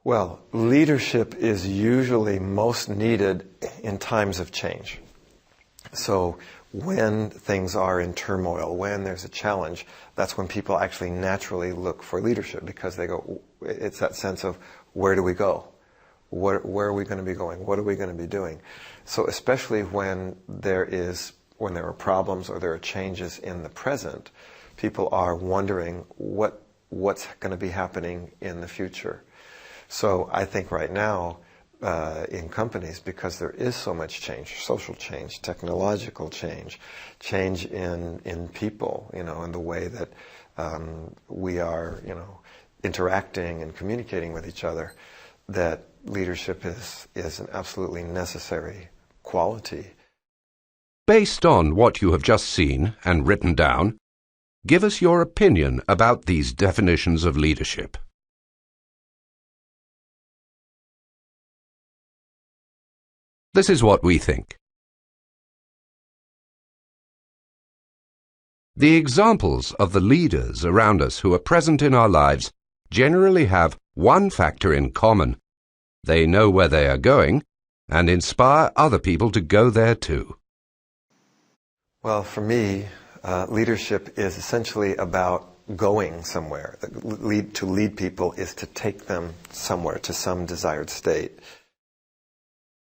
Well, leadership is usually most needed in times of change. So when things are in turmoil, when there's a challenge, that's when people actually naturally look for leadership, because they go, it's that sense of, where do we go? Where are we going to be going? What are we going to be doing? So especially when there are problems or there are changes in the present, people are wondering what's going to be happening in the future. So I think right now, in companies, because there is so much change, social change, technological change, change in people, in the way that we are, interacting and communicating with each other, that leadership is an absolutely necessary quality. Based on what you have just seen and written down, give us your opinion about these definitions of leadership. This is what we think. The examples of the leaders around us who are present in our lives generally have one factor in common. They know where they are going and inspire other people to go there too. Well, for me, leadership is essentially about going somewhere. To lead people is to take them somewhere, to some desired state.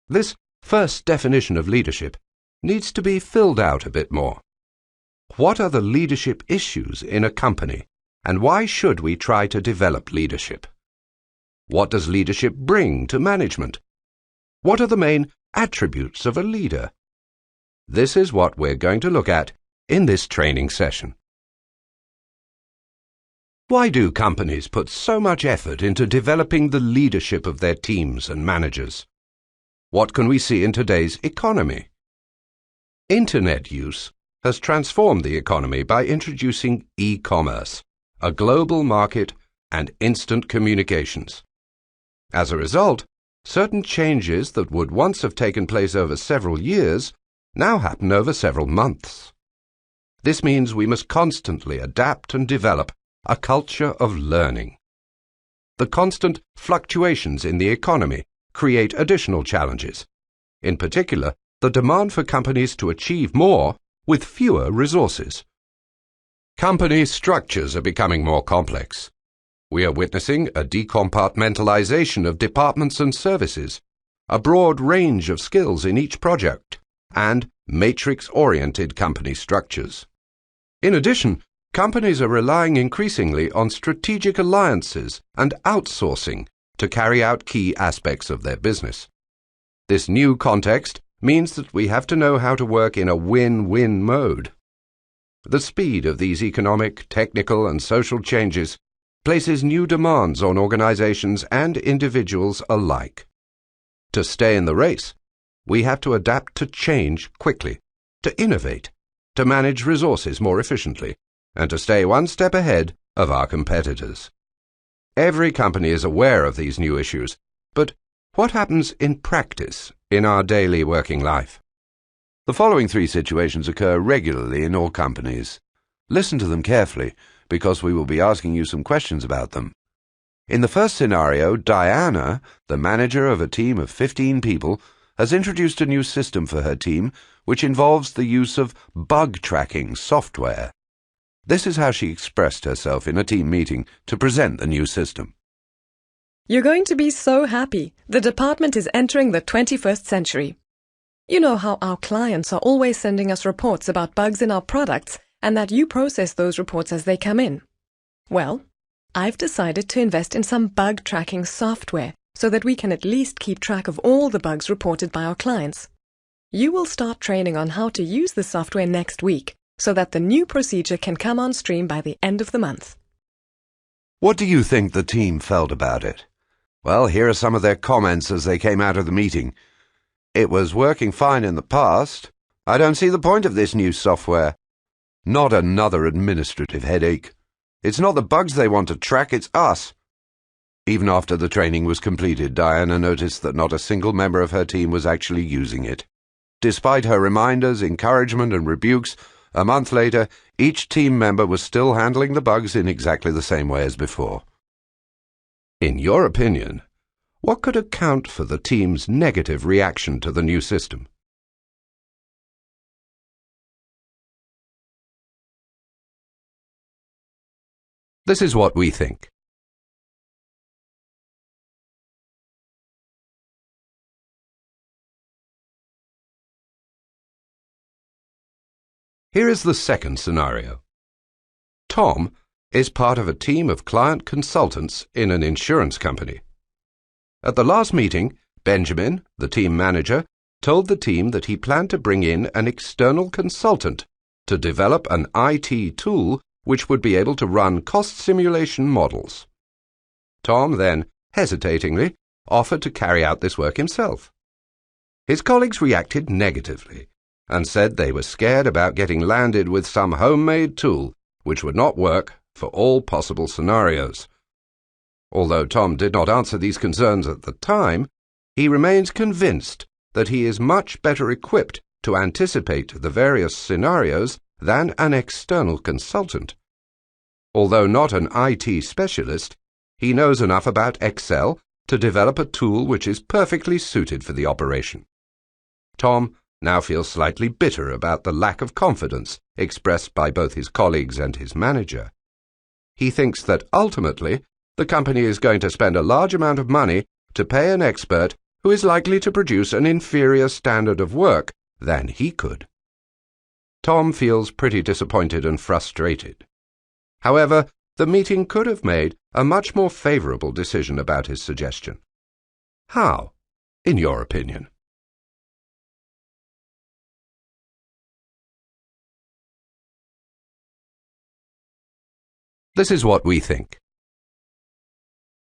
This first definition of leadership needs to be filled out a bit more. What are the leadership issues in a company, and why should we try to develop leadership? What does leadership bring to management? What are the main attributes of a leader? This is what we're going to look at in this training session. Why do companies put so much effort into developing the leadership of their teams and managers? What can we see in today's economy? Internet use has transformed the economy by introducing e-commerce, a global market, and instant communications. As a result, certain changes that would once have taken place over several years now happen over several months. This means we must constantly adapt and develop a culture of learning. The constant fluctuations in the economy create additional challenges. In particular, the demand for companies to achieve more with fewer resources. Company structures are becoming more complex. We are witnessing a decompartmentalization of departments and services, a broad range of skills in each project, and matrix-oriented company structures. In addition, companies are relying increasingly on strategic alliances and outsourcing to carry out key aspects of their business. This new context means that we have to know how to work in a win-win mode. The speed of these economic, technical, and social changes places new demands on organizations and individuals alike. To stay in the race, we have to adapt to change quickly, to innovate, to manage resources more efficiently, and to stay one step ahead of our competitors. Every company is aware of these new issues, but what happens in practice in our daily working life? The following three situations occur regularly in all companies. Listen to them carefully, because we will be asking you some questions about them. In the first scenario, Diana, the manager of a team of 15 people, has introduced a new system for her team, which involves the use of bug tracking software. This is how she expressed herself in a team meeting to present the new system. You're going to be so happy. The department is entering the 21st century. You know how our clients are always sending us reports about bugs in our products and that you process those reports as they come in. Well, I've decided to invest in some bug tracking software so that we can at least keep track of all the bugs reported by our clients. You will start training on how to use the software next week, so that the new procedure can come on stream by the end of the month. What do you think the team felt about it? Well, here are some of their comments as they came out of the meeting. It was working fine in the past. I don't see the point of this new software. Not another administrative headache. It's not the bugs they want to track, it's us. Even after the training was completed, Diana noticed that not a single member of her team was actually using it. Despite her reminders, encouragement, and rebukes, a month later, each team member was still handling the bugs in exactly the same way as before. In your opinion, what could account for the team's negative reaction to the new system? This is what we think. Here is the second scenario. Tom is part of a team of client consultants in an insurance company. At the last meeting, Benjamin, the team manager, told the team that he planned to bring in an external consultant to develop an IT tool which would be able to run cost simulation models. Tom then, hesitatingly, offered to carry out this work himself. His colleagues reacted negatively and said they were scared about getting landed with some homemade tool which would not work for all possible scenarios. Although Tom did not answer these concerns at the time, he remains convinced that he is much better equipped to anticipate the various scenarios than an external consultant. Although not an IT specialist, he knows enough about Excel to develop a tool which is perfectly suited for the operation. Tom now feels slightly bitter about the lack of confidence expressed by both his colleagues and his manager. He thinks that ultimately the company is going to spend a large amount of money to pay an expert who is likely to produce an inferior standard of work than he could. Tom feels pretty disappointed and frustrated. However, the meeting could have made a much more favorable decision about his suggestion. How, in your opinion? This is what we think.